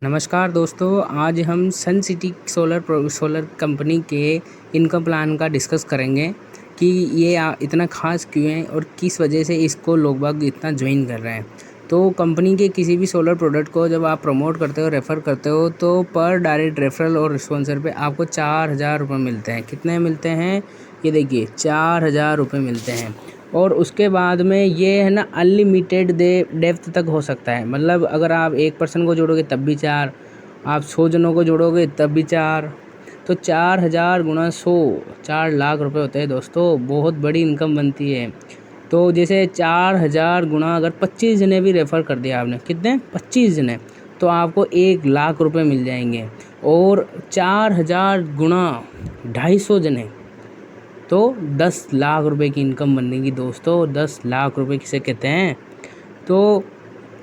नमस्कार दोस्तों, आज हम सन सिटी सोलर कंपनी के इनकम प्लान का डिस्कस करेंगे कि ये इतना ख़ास क्यों है और किस वजह से इसको लोग बाग इतना ज्वाइन कर रहे हैं। तो कंपनी के किसी भी सोलर प्रोडक्ट को जब आप प्रमोट करते हो, रेफ़र करते हो, तो पर डायरेक्ट रेफरल और स्पॉन्सर पे आपको 4,000 रुपये मिलते हैं। कितने मिलते हैं? ये देखिए 4,000 रुपये मिलते हैं। और उसके बाद में ये है ना, अनलिमिटेड डेप्थ तक हो सकता है। मतलब अगर आप एक पर्सन को जोड़ोगे तब भी 4, आप 100 जनों को जोड़ोगे तब भी 4, तो 4,000 गुणा 100 4 लाख रुपए होते हैं दोस्तों। बहुत बड़ी इनकम बनती है। तो जैसे 4,000 गुणा अगर 25 जने भी रेफ़र कर दिया आपने, कितने 25 जने, तो आपको 1 लाख रुपए मिल जाएंगे। और 4,000 गुणा 250 जने, तो 10 लाख रुपए की इनकम बनेगी दोस्तों। 10 लाख रुपए किसे कहते हैं? तो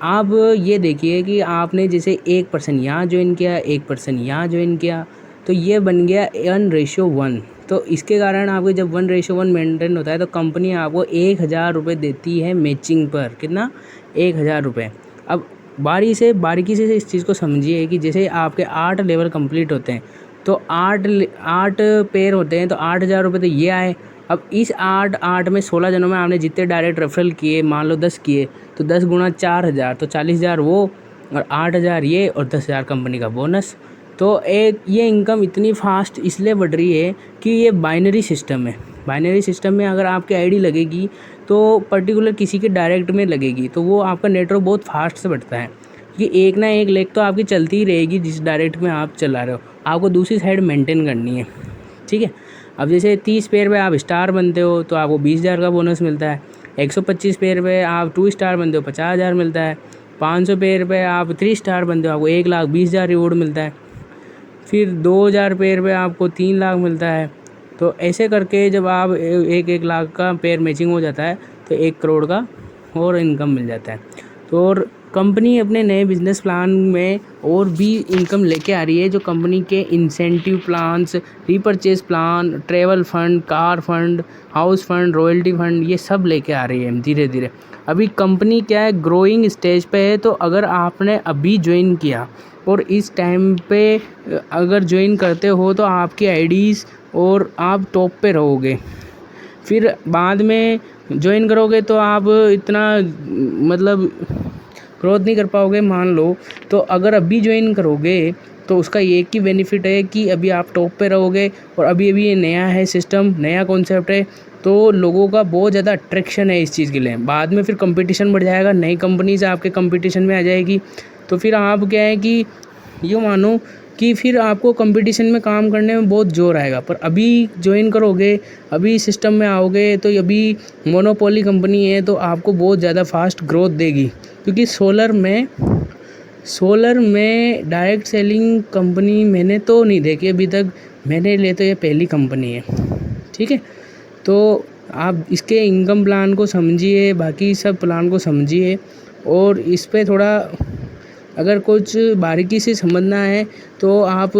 आप ये देखिए कि आपने जैसे 1% यहाँ ज्वाइन किया, 1% यहाँ ज्वाइन किया, तो ये बन गया 1:1। तो इसके कारण आपके जब 1:1 मेंटेन होता है तो कंपनी आपको 1,000 रुपये देती है मैचिंग पर। कितना? 1,000 रुपये। अब बारीकी से इस चीज़ को समझिए कि जैसे आपके 8 लेवल कंप्लीट होते हैं तो 8 पेयर होते हैं, तो 8,000 रुपये तो ये आए। अब इस 8 में 16 जनों में आपने जितने डायरेक्ट रेफरल किए, मान लो 10 किए, तो 10 गुणा 4,000, तो 40,000 वो, और 8,000 ये, और 10,000 कंपनी का बोनस। तो ये इनकम इतनी फास्ट इसलिए बढ़ रही है कि ये बाइनरी सिस्टम है। बाइनरी सिस्टम में अगर आपकी आईडी लगेगी तो पर्टिकुलर किसी के डायरेक्ट में लगेगी, तो वो आपका नेटवर्क बहुत फास्ट से बढ़ता है कि एक ना एक लेग तो आपकी चलती ही रहेगी जिस डायरेक्ट में आप चला रहे हो। आपको दूसरी साइड मेंटेन करनी है, ठीक है। अब जैसे 30 पेयर पे आप स्टार बनते हो तो आपको 20,000 का बोनस मिलता है। 125 पेयर पे आप 2 स्टार बनते हो, 50,000 मिलता है। 500 पेयर पे आप 3 स्टार बनते हो, आपको 1,20,000 रिवॉर्ड मिलता है। फिर 2,000 पेयर पे आपको 3 लाख मिलता है। तो ऐसे करके जब आप 1-1 लाख का पेयर मैचिंग हो जाता है तो 1 करोड़ का और इनकम मिल जाता है। तो और कंपनी अपने नए बिजनेस प्लान में और भी इनकम लेके आ रही है, जो कंपनी के incentive plans, repurchase plan, travel fund, car fund, house fund, royalty fund, ये सब लेके आ रही है धीरे धीरे। अभी कंपनी क्या है, ग्रोइंग स्टेज पे है। तो अगर आपने अभी ज्वाइन किया और इस टाइम पे अगर ज्वाइन करते हो तो आपकी आईडीज़ और आप टॉप पे रहोगे। फिर बाद में ज्वाइन करोगे तो आप इतना मतलब ग्रोथ नहीं कर पाओगे मान लो। तो अगर अभी ज्वाइन करोगे तो उसका एक ही बेनिफिट है कि अभी आप टॉप पे रहोगे, और अभी ये नया है सिस्टम, नया कॉन्सेप्ट है, तो लोगों का बहुत ज़्यादा अट्रैक्शन है इस चीज़ के लिए। बाद में फिर कंपटीशन बढ़ जाएगा, नई कंपनीज आपके कंपटीशन में आ जाएगी, तो फिर आप क्या है कि यूँ मानो कि फिर आपको कंपटीशन में काम करने में बहुत जोर आएगा। पर अभी ज्वाइन करोगे, अभी सिस्टम में आओगे, तो अभी मोनोपोली कंपनी है तो आपको बहुत ज़्यादा फास्ट ग्रोथ देगी। क्योंकि सोलर में डायरेक्ट सेलिंग कंपनी मैंने तो नहीं देखी अभी तक, मैंने लिए तो ये पहली कंपनी है, ठीक है। तो आप इसके इनकम प्लान को समझिए, बाकी सब प्लान को समझिए, और इस पे थोड़ा अगर कुछ बारीकी से समझना है तो आप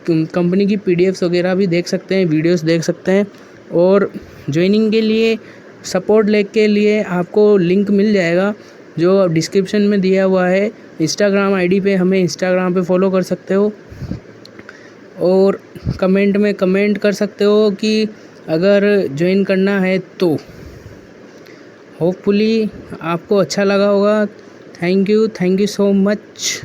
कंपनी की पीडीएफ्स वगैरह भी देख सकते हैं, वीडियोस देख सकते हैं। और ज्वाइनिंग के लिए, सपोर्ट लेग के लिए आपको लिंक मिल जाएगा जो डिस्क्रिप्शन में दिया हुआ है। इंस्टाग्राम आईडी पे हमें इंस्टाग्राम पे फॉलो कर सकते हो, और कमेंट में कमेंट कर सकते हो कि अगर ज्वाइन करना है तो। होपफुली आपको अच्छा लगा होगा। Thank you so much.